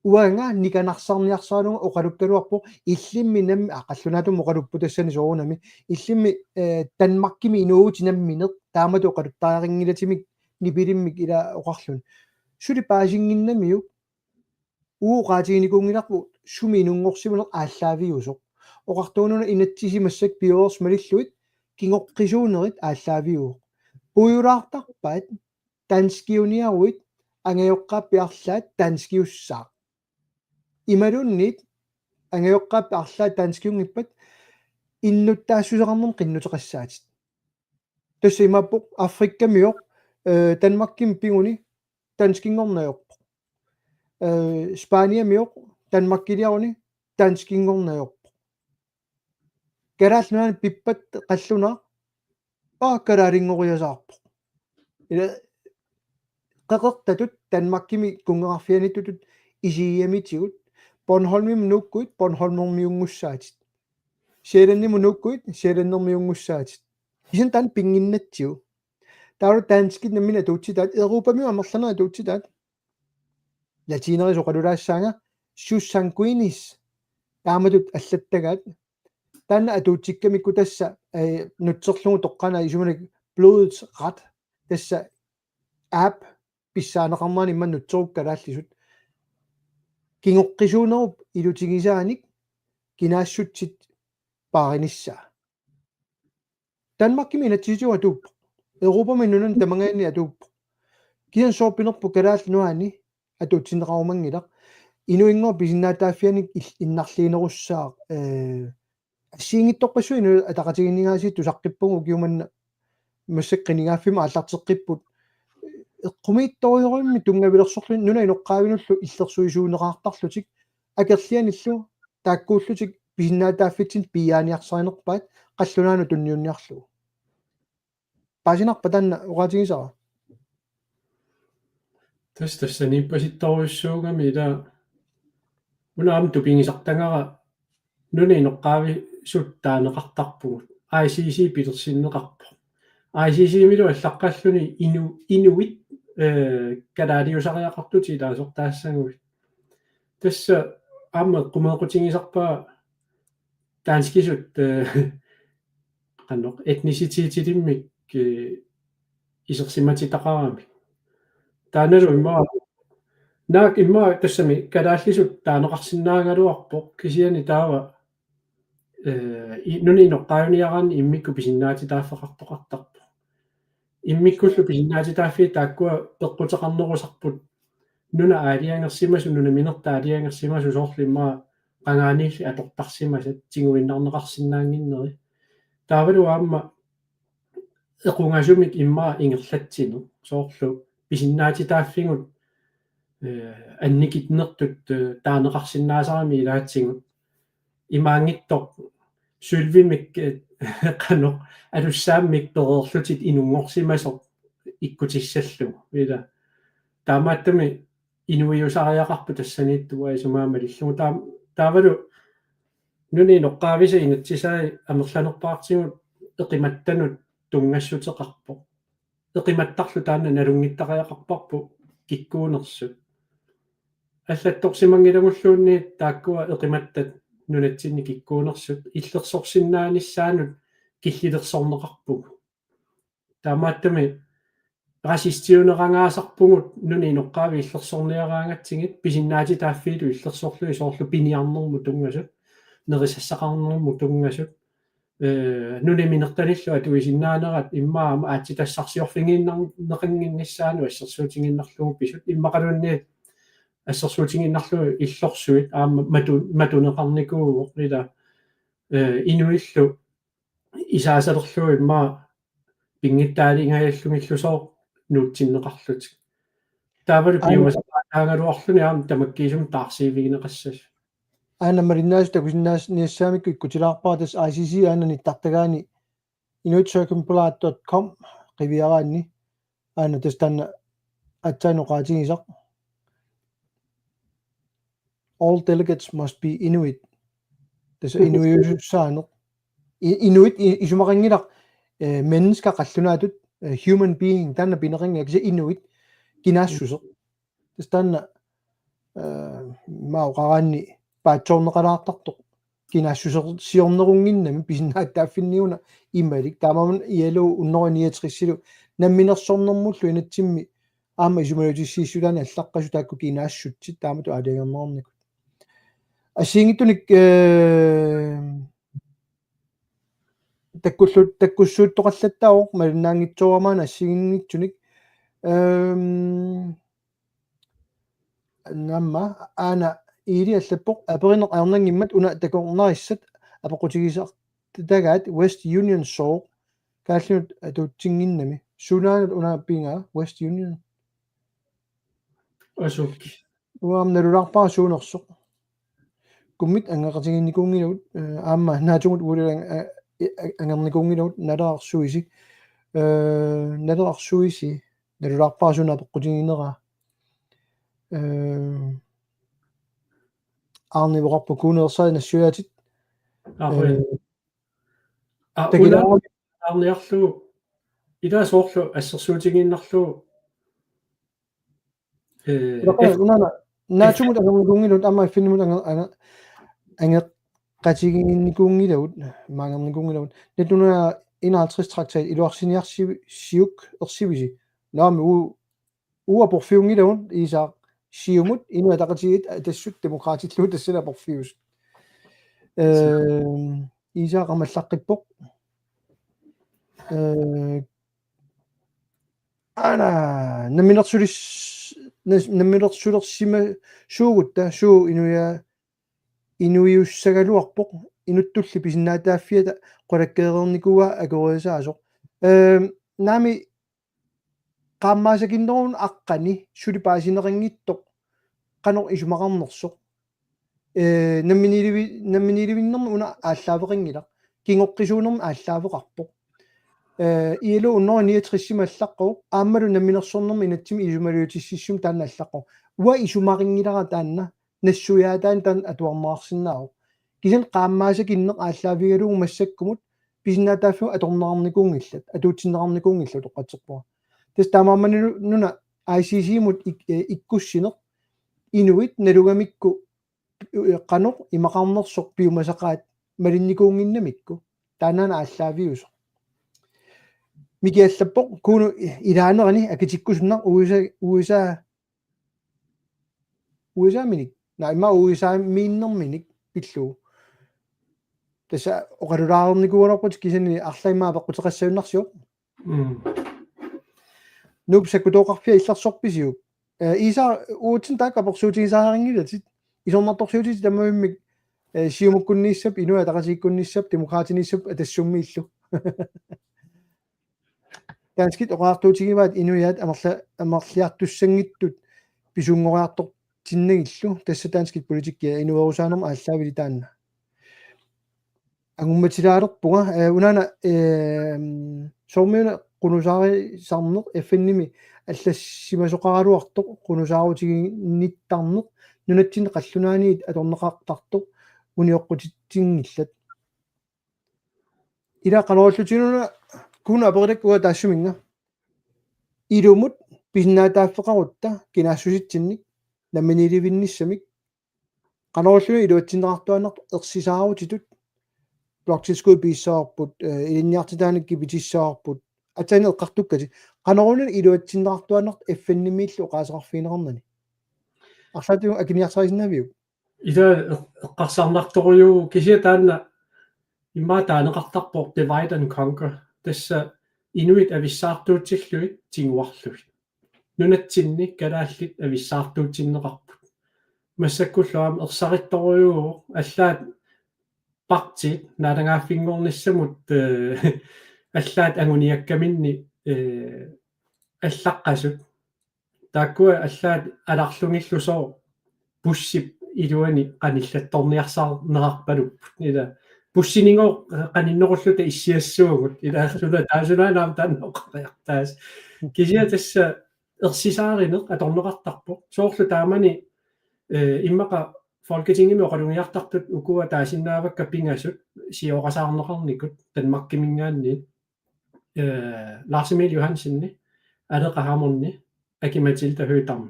уанга никанарсарниарсаалуга оқалуккалуарпу иллимми намми ақаллунаатум оқалуппу тассани соорунами иллимми танмаккими инуутинамминеқ таамату оқалуттаарингилатимик нипилиммик ила оқарлун сули паасингиннамиу ууqaatiginikungilарпу суми инунгорсимунеқ ааллаавиусоқ оқартуунуна инатсисимассак пиорс малиллуит кингоққисуунерит ааллаавиу пуйулаартарпаат танскиуниаруит ангайоққааппи арлаат танскиуссаа ималуннит ангайоққааппи арлаат танскиунгиппат иннуттаассусеқарнерм қиннутеқассаатит тасса имаппоқ африккамиоқ Danmarkkim pinguni danskingornayorpo Spaniamiоқ Danmarkiliaruni danskingornayorpo Karaallunaani pippat qalluna karaaringoriasaarpo ila qaqertatut Danmarkimi kungerarfianitutut isiiamitigut Bornholmim nukkuit Bornholmermiunggussaatit Sjællannimu nukkuit Sjællannermiunggussaatit isan tan pinginnatsiu taru danskit namina tuutsitaat Europami amerlana tuutsitaat Latinerisoqalulaassaanga Sussanguinis taamatut allattagaat tanna atuutsikkamikku tassa nutserlugu toqqana isumanik blodets ret tassa app pissaaneqarmaani imman nutserukkalaалlisut kingoqqisuunerup ilutigisaanik kinaassutsit paarinissa Danmarkimi inatsisiu atuuppo Europami nunan tamangaani atuuppo kian soorpinerpu kalaalluaani atuutsinneqarumangilaq inuingor pisinnaataaffianik innarliinerussaaq ассиингиттоққассу ину атақатигиннигаасит тусаққиппугу киуманна массаққинигааффима аллартеққиппут эққумиитториоримми тунгавилерсорлун нуна иноққаавинуллу иллерсуисуунеқартарлутик акерлианиллу тааккууллутик писиннаатааффитсин пиааниарсаринерпаат қаллунаану тунниунниарлугу пасинарпа танна уqaатигисара тассаниппаситторуйссуугами ила унаам тупингисартангара нуна иноққаави суттаанеқартарпугут ICC пилерсиннеқарпо ICC милу аллаққаллуни инуит калаалиусариақартути илаасортаассангуи тасса аама қумеқутингисарпаа таанскисут qannoq etnicitititиммик исерсиматитақарами тааналу наак имма тассами калааллисут таанеқарсинаагалуарпо кисиани таава нуни ноққаавниараани иммикку писиннаатитааффеқартоқартарпо иммиккуллу писиннаатитааффи тааккуа пеққутеқарнерусарпут нуна аалиангерсимасу нуна минерта аалиангерсимасу соорлиммаа qangaanilli atortarsimasat tiguinnaarneqarsinnaanginneri taavalu aamma equngasumik immaa ingerlatsinu soorlu pisinnaatitaaffigut annikitnertut taaneqarsinnaasarami ilaatsingut imaangittoq sylvimik qanoq alussaammik pereerlutit inungorsimasoq ikkutissalluu ila taamaattami inuiusariaqarpu tassaniittua isumaamalillugu taavalu nuni noqqaavisa inatsisaai amerlanerpaartigut eqimattanut tungassuteqarpo eqimattarlu taanna nalungittaqayaqarparpu kikkuunersut аллатторсимангилагуллуунни тааккуа эқиматтат нунатсинни киккуунерсут иллерсорсиннааnissaanут киллилерсорнеқарпугу таамааттами расистиунерангаасарпугут нуни ноққаави иллерсорниараангатсигит писиннаати тааффиилу иллерсорлуи соорлу пиниарнерму тунгасут нерисассақарнерму тунгасут нуни минертаниллу атуисиннаанерат иммаама аатситассарсиорфингииннар неқангиннссаану ассерсуутингиннарлугу писут иммақалуунни ассерсуутингиннарлугу иллорсуит аама матунеқарникуу ила инуиллу исаасалерлуи имма пингиттаалингаяllungиллусоо нуутсиннеқарлут таавалу пиумасаагаалуарлуни аама тамаккиисум таарсиивигинеқассас аана мариннаас такусиннаас ниассаамикку иккутилаарпаатас ICC аанани тартагаани inuitcircumpolar.com qivиараанни аана тастанна атсааноqaатигисақ all delegates must be Inuit tasa inuiussaane inuit isumaqangilaq mennesker qallunaatut human being tanna pineqanga kisa inuit kinaassuseq tastanna maoqaraanni paatsoorneqalaartartoq kinaassusersiornerunginnami pisinnaаттаaffinniuna imalik taamamun ialu unnorianiatrissilu namminersornermullu inatsimmi aama isumalutissiissulani allaqqasu taakku kinaassutsit taamatu aaliangernernikut ассиингиттуник таккуссууттоқаллаттаавоқ малуннаангитсуармаана ассигиннитсуник намма аана иили аллаппоқ аперинеқ аернангиммат уна такорнариссат апоқутигисаар тагаат West Union Soul кааллунут атуутсингиннами сунаанут унааппингаа West Union асук уамналулаарпаа суунерсоқ куммит ангақатигинникунгилут аама наатугут улалан ангерникунгилут налаарсуиси налаарсуиси налулаарпаа суна апоқутигинераа арнивоқарпу куунерсаа нассуяатит уна арниарлу илаасоорлу ассерсуутигиннарлу унана наатумут ангерникунгилут аама финнимут ангеқатигинникунгилут маангерникунгилут нетуна 51 трактат илуарсиниарсиук ерсивиси наами уапорфиунгилавун иисаа сиумут инуатақатигит тассут демократитлуу тассала порфиус иисаа qamallaqqippоq ана наммилерсулерсима суугутта суу инуиуссагалуарпоq инуттулли писиннаатааффиата qolakkeerernikua akorisaasoq наами qaammaasakиннерун аққани сулипаасинерингиттоq qanor isumaqarnersoq намминиливиннерми уна ааллаавеқингила кингоққисуунерми ааллаавеқарпоq иелу уннерниатриссималлаққу ааммалу намминерсорнерми инатсими исумалуутиссиссум таанна аллаққу уа исумарингилара таанна нассуяатаан таан атуарнаарсинаау кисен qaammaasакиннеқ ааллаавигалугу массаккумут писиннаатааффу аторнеарникуунгиллат атуутсиннеарникуунгиллу тоққатсерпуа тас таамаамманилу нуна ICC мут иккуссинеқ инуит налугамикку qanoq имақарнерсоқ пиумасақаат малинникуунгиннамикку таанана ааллаавиусоқ микиаллаппоқ кууну илаанерани акитиккусуннар USA миник наима USA миннерминик пиллуу таса оқалулаарникуунерпут кисани арлаймаа пеққутеқассауннарсиоқ нупсакутооқарфиа илларсорписиук иса уутсин таакка порсуутигисаарингилатит исорнарторсуутит таммуиммик сиумуккуннииссап инуа тақасииккуннииссап демократинииссап атассуммииллу таанскит оқаартуутигиваат инуяат амерлиартуссангиттут писунгориартор тиннагиллу тасса таанскит политиккия инуерусаанерма ааллаавили таанна ангумматилаалерпуга унаана сормиуна qunusaaри sarneq FN-imi аллассимасоқаралуартоқ qunusaarutigинниттарнеқ нунатсини қаллунаани аторнеқартартоқ униоққутитсингиллат ила қалоруллутинуна куна аперилак уа таассуминга илумут писиннаатааффеқарутта кинаассуситсинник намминиливинниссамик қалоруллуни илуатсиннеқартуаннар ерсисаарутитут блокчискуи писсаарпут илинниартитааникки питиссаарпут атсаани эққартуккати qanорунин илуатсиннеқартуаннарт FN-имииллу оқаасеқарфиинеқарнани арлаатигу акиниарсарисинавиу ида эққарсаарнарторюу кисиатаанна имма таанеқартарпор divide and conquer тасса инуит ависсаартуутсиллуит тингуарлуит нунатсинни калааллит ависсаартуутсиннеқарпут массаккуллуам ерсаритторюу аллаат партит наадангаafфингорниссамут аллаат ангуниаккаминни аллаққасут тааккуа аллаат аларлунгиллусоо буссип илуани qanillattorniarsaarnerarpalupпут ила буссининго qaninnоруллута иссиассуугут илаарлута таасунаанам таанноққариартаас кисиатасса ерсисааринеқ аторнеқартарпо соорлу таамани иммақа folketingimi oqalungiartartut ukua taasinnaavakka pingasut siorasаарneqarnikut Danmarkkimingaanni Lars Emil Johansenni алеqahamorni Aki-Matilda Høegh-Dam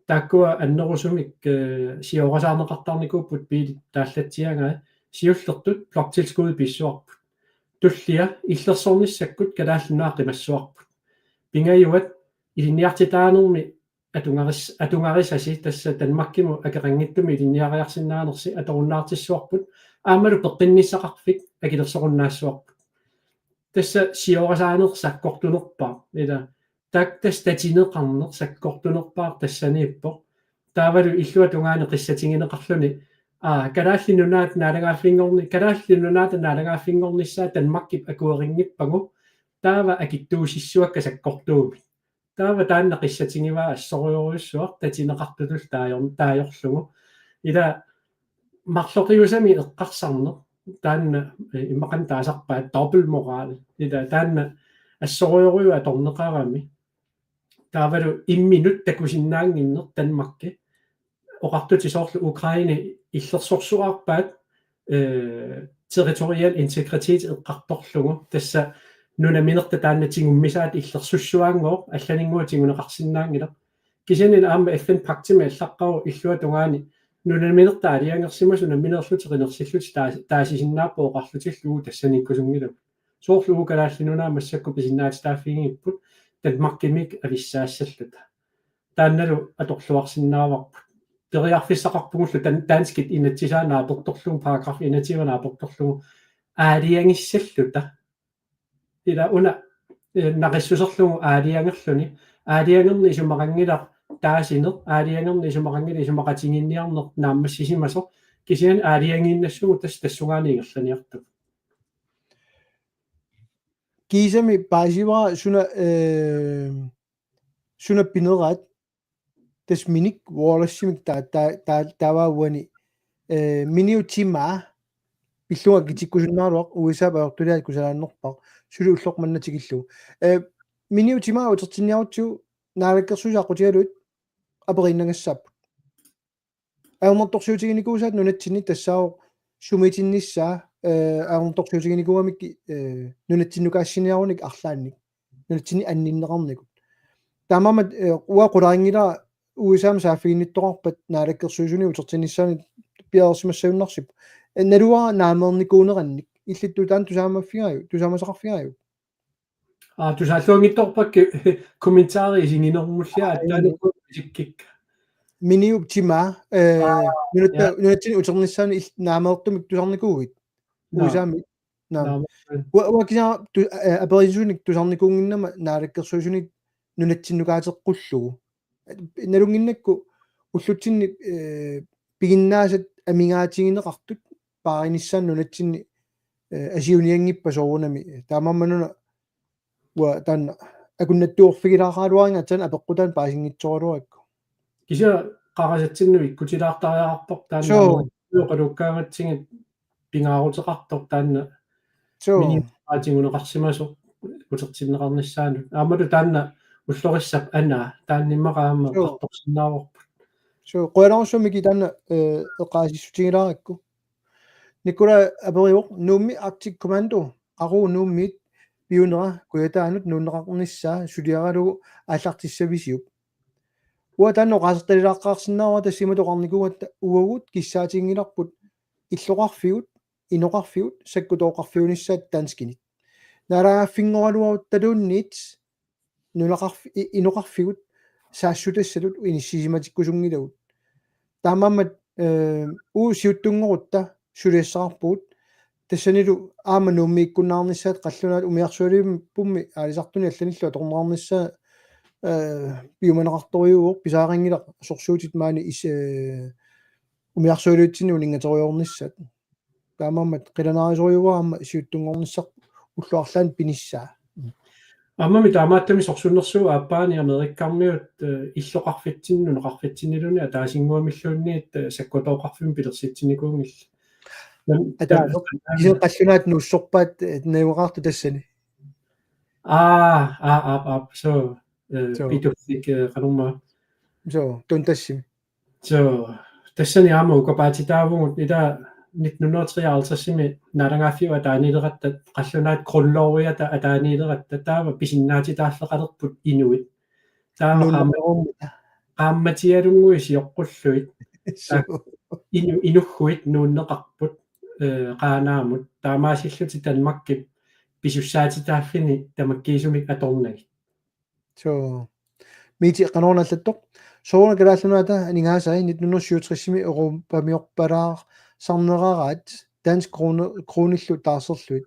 taakkua annerusumik siorasаарneqartarnikuupput piilit taallatsiangaa siullertut bloktilskuud pissuarput tullia illersornissakkut kalaallunaaqqimassuarput pingajuat ilinniartitaanermi атунгариссаси тасса Danmarkkimu акеқангиттуми илинниариарсинааnersi аторуннаартиссуарпут аамалу пеққинниссақарфик акилерсоқуннаассуарпут тасса сиорасаанерсаккортунерпаа ила так тас татинеқарнерсаккортунерпаа тассанииппо таавалу иллуа тунгаане қиссатингинеқарлуни калааллинунаат наалагааффингорни калааллинунаата наалагааффингорниссаа танмаккип акуерингиппагу таава акиттуусиссуакка саккортууми таава таанна қиссатингиваа ассориориуссуар татинеқартутул таайорлугу ила марлоқиусами эққарсарнер таанна иммақан таасарпаа dobbeltmoral ила таанна ассориориуа торнеқарами таавалу имминут такусиннаангиннер танмакки оқартути соорлу Украine иллерсорсуарпаат territorial integritet эққарторлугу тасса нунаминерта тааннатингуммисаат иллерсуссуаангоо алланингуутингунеқарсинаангила кисянин аама FN пактима аллаққару иллуа тунгаани нунаминерта алиангерсимасу наминерлутеринерсиллути таасисиннааппоо оқарлутиллугу тассаниккусунгилу соорлугу калааллинунаа массакку писиннаатитааффигиппут танмаккимик ависсаассаллута таанналу аторлуарсинааварпут териарфиссақарпугуллу таанскит инатсисаанааперторлугу параграф инатсиванааперторлугу аалиангиссаллута ила уна нақиссусерлугу аалиангерлуни аалиангерни исумақангилар таасинер аалиангерни исумақангили исумақатингинниарнер нааммассисимасо кисиан аалиангииннассугу тассугаанигерланиарту кисами паасива суна пинерат тас миник воолассимик таавауани миниутима пиллуга китиккусуннааруақ USA паортулиат кусалааннерпар сулу уллоқманнатигиллу миниутима утертинниарутсу наалаккерсусаақутигалуут апериннангассааппут аернерторсуутигиникуусаат нунатсинни тассао сумитинниссаа аернерторсуутигиникуамикки нунатсиннукаассиниаруник арлаанник нунатсинни анниннеқарникут таамамат уақуларингила USA саафигиннитторарпат наалаккерсуусуни утертинниссаани пиарсимассагуннарсип налуа наамерникуунеранник иллитту таан тусаамаффигаю тусаамасақарфигаю тусааллуангитторпакки комментари исигинермуллиа таанукку сиккик миниуптима нунатсини утерниссаани наамеэртумик тусарникуугит USA-ми уакиса аперисуник тусарникуунгиннама наалаккерсуусуник нунатсиннукаатеққуллугу налунгиннакку уллутсинни пигиннаасат амигаатигинеқартут пааринissaан нунатсинни асиуниангиппа соорунами таамаммануна уа таанна акуннаттуорфигилаараалуаринга таан апеққутаан паасингитсоорулуакку кися қарасатсиннуик кутилаартариарпор таанна уоқалуккааматсигит пингаарутеқартор таанна миниаатингунеқарсимасо утертиннеқарниссаану аамалу таанна уллориссап ана таанниммақаама қарторсиннааварпут qoyalaarsummiki taanna eqaasissutigilaarikku Nicola apeриуq nuummi Arctic Commando aqu nuummit piunera kuyataanut nuunneqarnissaa suliaralugu ааллартиссависиуп уа таанно qaasерtalilaqqaarsinnaarua тассиматоqarnikugatta uagut kissaatigingilарпут иллоqarfigut inoqarfigut sakkutooqarfiunissaat taanskинит наалааффингоралуарут талуунниит inoqarfigut саассутассалут иниссисиматиккусунгилагут таамааммат сиуттунгорутта сулиассақарпугут тассанилу аама нууммииккуннаарниссаат қаллунаат умиарсуалиим пумми аалисартуни алланиллуа торнаарнissaa пиуманеқарториуор писаарингила сорсуутит маани умиарсуалиутсини улингаториорниссаат таамааммат қиланаарисориуаама сиуттунгорниссақ уллуарлаан пиниссаа аммами таамааттами сорсуннэрсуу ааппаани америккармиут иллоқарфитсиннунеқарфитсинилуни атаасингуамиллуунниит саккутооқарфим пилерситсиникуунгилла qallunaat nuussорпаат наюгаарту тассани so pitufik qanumma so tuntassimi so тассани аама укапаатитаавугут ила 1953-сими налангааффиу атааниилератта қаллунаат круллоориата атааниилератта таава писиннаатитааллеқалерпут инуит таава qaammatиалунгуи сиоққуллуит инуххуит нууннеқарпут qaaнаамут таамаасиллути танмаккип писуссаатитааффини тамаккиисумик аторнагит so мити qanорналлаттоқ соорна галааллунаата анингаасай 1967-сими европамиорпалаар сарнерараат данс крониллу таарсерлуит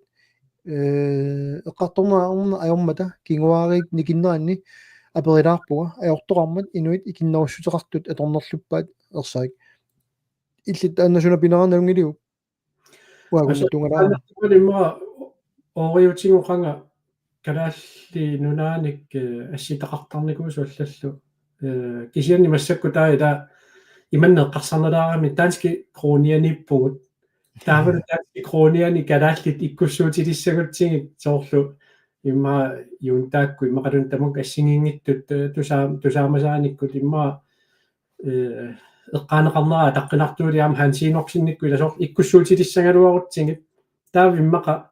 эққартормаа аёрмата кингуариит никиннеранни аперилаарпуга аёрторармат инуит икиннеруссутеқартут аторнерлуппаат ерсаик иллит аннасуна пинеранаунгилиу уагунна тунгалаама имма ориутингоқанга калаалли нунааник асситақартарникуу суаллаллу кисианни массакку таида иманнеққарсарналаарами таански кронианиппугут таавал таански крониани калааллит иккуссуутилиссагутсигит соорлу имма юунтаакку иммақалун тамук ассигингиттут тусаамасааниккут имма эққаанеқарнера таққинартуулиаама хансиинорсинникку иласоор иккуссуутилиссагалуарутсигит таавиммақа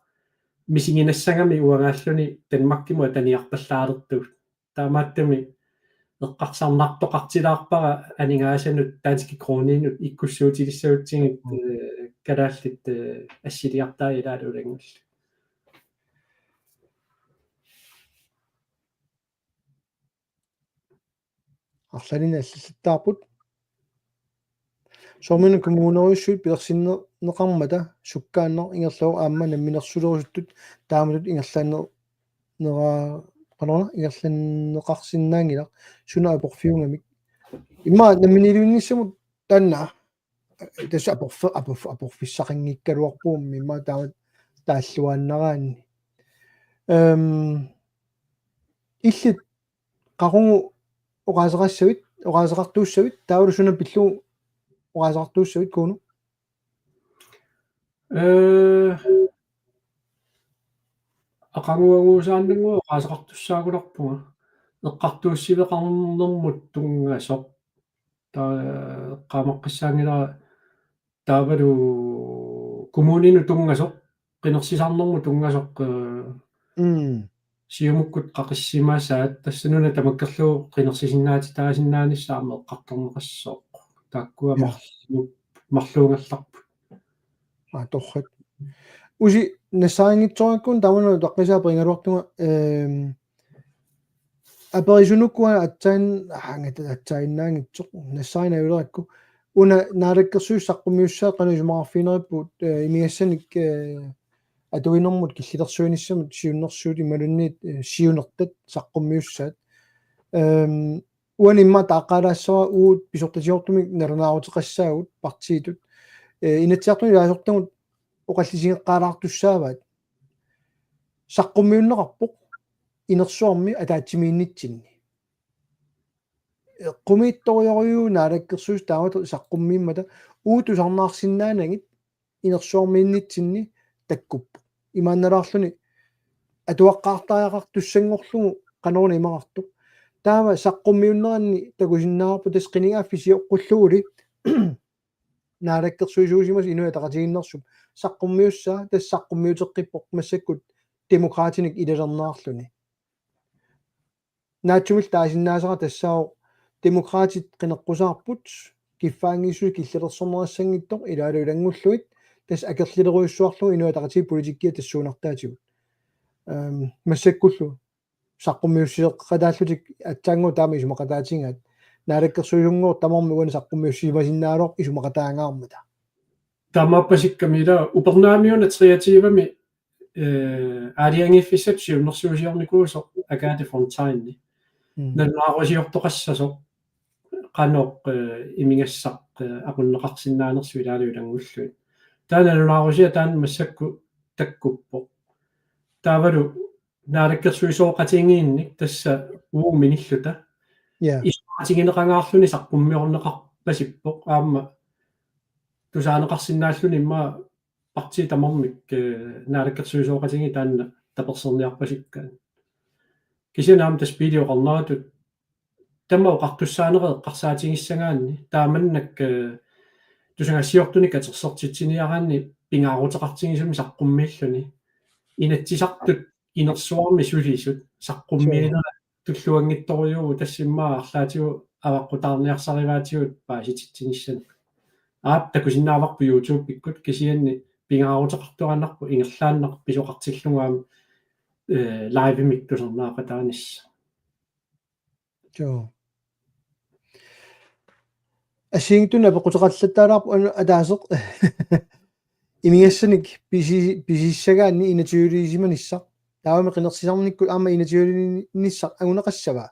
мисигинассагами уагааллуни танмаккимуа таниарпаллаалертуг таамааттами эққарсарнартоқартилаарпара анигаасанут таански крониинут иккуссуутилиссагутсигит калааллит ассилиартаа илаалулангуллу арлалина аллаллаттаарпут сомин коммуунеруссуут пилерсиннеқармата суккааннер ингерлуу аама намминерсулерусуттут тааматут ингерлааннер нера qanona ингерланнеқарсиннаангила суна апорфиунгамик имма намминилуинниссамут таанна тасса апорфиссақингиккалуарпуумми имма таамат тааллуааннераанни иллит qarugu oqaasaqassavit oqaasaqartuussavit taavulu suna pillu oqaasaqartuussavit kuunu aqanguaguusaannungua oqaasaqartussaagularpunga eqqartuussivеқарнэрмут тунгасоқ таа qaamaqqissaangilaa таавалу коммунину тунгасоқ qinерсисарнэрму тунгасоқ сиумуккут qaqissимаасаат тассануна тамаккерлуу qinерсисиннаати таасиннааниссаама эққарторнеқассооқ тааккуа марлуунгалларпу торхат уси насаангитсораккун таману таққисаа прингалуартунга аперисунуккуа атсаан хангата атсаиннаангитсоқ нассаинаулеракку уна наалаккерсуussаққумиуссаа qanusumаарфинериппут имигассаник атуинэрмут киллилерсуинissамут сиуннэрсуут ималунниит сиунертат саққуммиуссаат уанимма тааққалаассера уут писортасиортумик налунаарутеқассаагут партиитут инатсиартуни яасортагут оқаллисингеққалаартуссааваат саққуммиуннеқарпоқ инерсуарми атаатсимииннитсинни эққумиитториориу наалаккерсуус таамат саққуммииммата уутусарнаарсиннаанагит инерсуармииннитсинни таккуппо имаанналаарлуни атуаққаартариақартуссангорлугу qanорна имақартуq таама саққуммиуннеранни такусиннаарпу тасқинигаффисиоққуллугули наалаккерсуисуусимас инуя тақатигиннэрсуп саққуммиуссаа тассаққуммиутеққиппоқ массаккут демократиник илалернаарлуни наатсумил таасиннаасара тассао демократит қинеққусаарпут киффаангиссуи киллерсорнерассангиттоқ илаалулангуллуит тас акерлилеруйуссуарлугу инуа тақатиги политиккиа тассуунартаатигут массаккуллу саққуммиуссиеққатааллутик атсаангу таама исумақатаатингаат наалаккерсуйунгоо тамарми уани саққуммиуссиимасиннаалоқ исумақатаангаармата тамааппасиккамила упернаамиуна триативами аалиангиффисап сиуннэрсуусиарникуусо акаати фонтайнни налнаарусиортоқассасо qanoq imigassaq aqunneqarsinnaanерсу илаалуулангуллуит тааналунаарусиа таан массакку таккуппо таавалу наалаккерсуисооқатингиинник тасса ууминиллута исуатигинеқангаарлуни саққуммиорнеқарпасиппоқ аама тусаанеқарсинааллуни имма парти тамармик наалаккерсуисооқатинги таанна таперсерниарпасиккаан кисинаам тас видеоқарнаатут тамма оқартуссаанере эққарсаатингиссагаанни тааманнак тусангассиортуни катерсертитсиниараанни пингаарутеқартингисуми саққуммииллуни инатсисартут инерсуарми сулисут саққуммиинера туллуангитторюу тассиммаа арлаатигу аваққутаарниарсариваатигут паасититсиниссана аап такусиннааварпу YouTube пиккут кисианни пингаарутеқартуааннарпу ингерлааннеқ писоқартиллунгаам лайвимик тусернаақатаанисса joo асингтуна пеқутеқаллаттаалаарпу атаасеқ имигассаник писиссагаанни инатиулиисиманисса таавами qinерсисарникку аама инатиулинissaq агунеқассава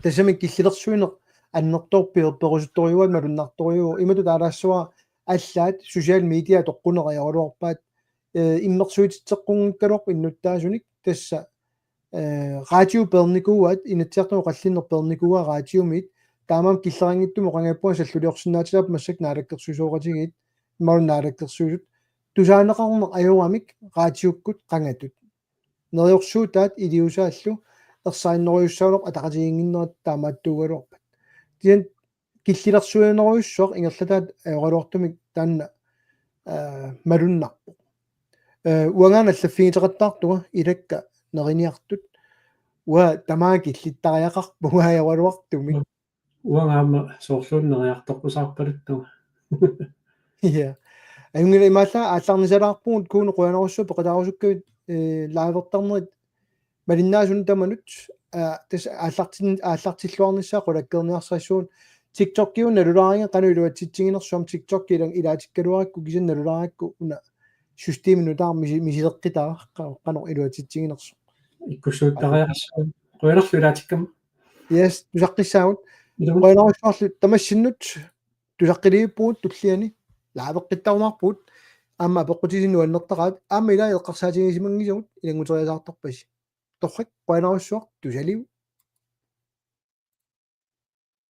тасамик киллилерсуинеқ аннерторпиер перусутториуат малуннарториу имату таалаассуа аллаат социал медиа тоққунериарулуарпаат иммерсуититсеққунгкалоқ иннуттаасуник тасса радио перникууат инатсиартуу қаллиннер перникууа радиомит таамаам киллерангиттумо қангаппуа саллулиорсинаатилаап массак наалаккерсусооқатигит марун наалаккерсуусут тусаанеқарнеқ аюрамик радиоккут қангатут нериорсуутаат илиусааллу ерсаиннеруйуссаулоқ атақатигингиннерат таамааттуугалуарпат тиан киллилерсуинеруйуссоқ ингерлатаат аёралуартумик таанна малуннарпо уангаана аллаффигитеқаттаартуга илакка нериниартут уа тамаа киллиттариақарпуга аёралуартумик уангаама соорлууннериарторпусаарпалуттуга я ангила имаалла аалларнисалаарпугут кууну қуянеруссуу пеқалаарусуккавит лаавертарнерит малиннаасун таманут тас ааллартиллуарниссаа қулаккерниарсассуун TikTok-киун налулаарига канулуатситсигинерсуам TikTok килан илаатиккалуаракку кисанналулааракку уна системинутаар мисилеққитаа қанор илуатситсигинерсу иккуссууттариарсуу қуянерлулаатиккам yes тусаққиссаагут қуянеруссуарлу тамассиннут тусаққилииппуут туллиани лаавеққиттарунарпут аама пеққутисиннуаннертақаат аама илаа эққарсаатигисимангисагут илангутериасаарторпаси торрак қуянеруссуар тусалиу